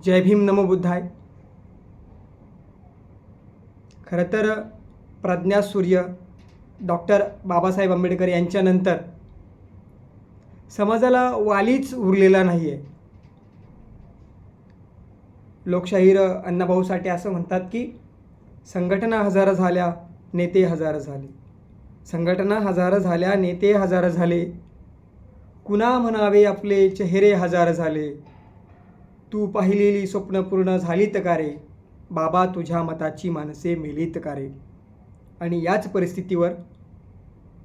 जय भीम नमो बुद्धाय. खरं तर प्रज्ञासूर्य डॉक्टर बाबासाहेब आंबेडकर यांच्यानंतर समाजाला वालीच उरलेला नाही आहे. लोकशाहीर अण्णाभाऊ साठे असं म्हणतात की संघटना हजार झाल्या, नेते हजार झाले. संघटना हजार झाल्या, नेते हजार झाले. कुणा म्हणावे आपले चेहरे हजार झाले. तू पाहिलेली स्वप्न पूर्ण झालीत का रे, बाबा तुझ्या मताची माणसे मेलीत का रे. आणि याच परिस्थितीवर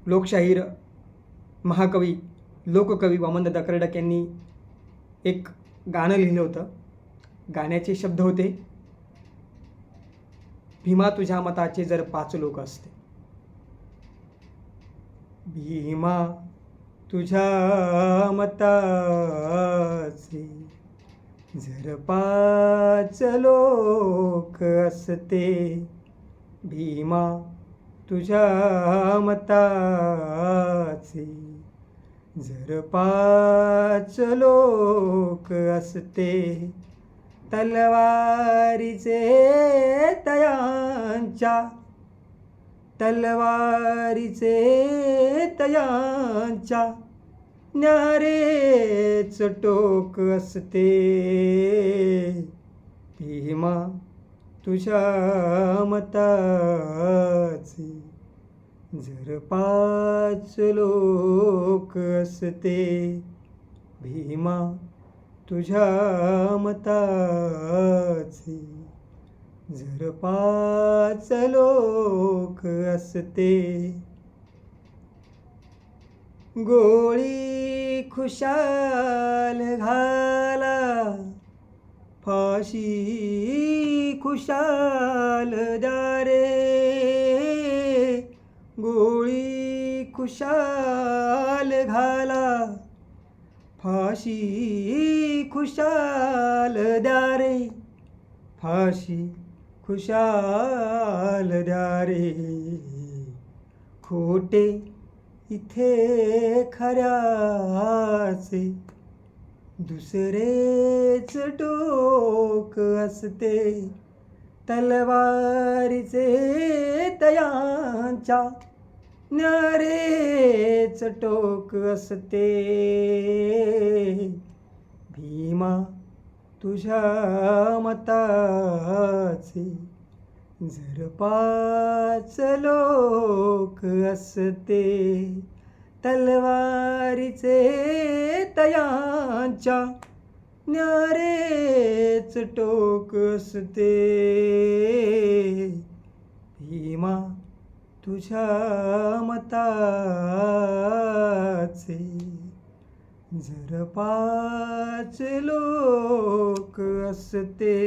लोकशाहीर महाकवी लोककवी वामनदादा कर्डक यांनी एक गाणं लिहिलं होतं. गाण्याचे शब्द होते, भीमा तुझ्या मताचे जर 5 लोक असते. भीमा तुझ्या मताचे जर 5 लोक असते. भीमा तुझ्या मताचे जर 5 लोक असते. तलवारीचे तयांच्या, तलवारीचे तयांच्या न्यारेच टोक असते. भीमा तुझ्या मताचे जर 5 लोक असते. भीमा तुझ्या मताचे जर 5 लोक असते. गोळी खुशाल घाला, फाशी खुशाल द्या रे. गोळी खुशाल घाला, फाशी खुशाल द्या रे. फाशी खुशाल द्या रे. खोटे इथे खऱ्याचे दुसरेच टोक असते. तलवारीचे तयांच्या न्यारेच टोक असते. भीमा तुझ्या मताचे जर 5 लोक असते. तलवारीचे तयांच्या न्यारेच टोक असते. भीमा तुझ्या मताचे जर 5 लोक असते.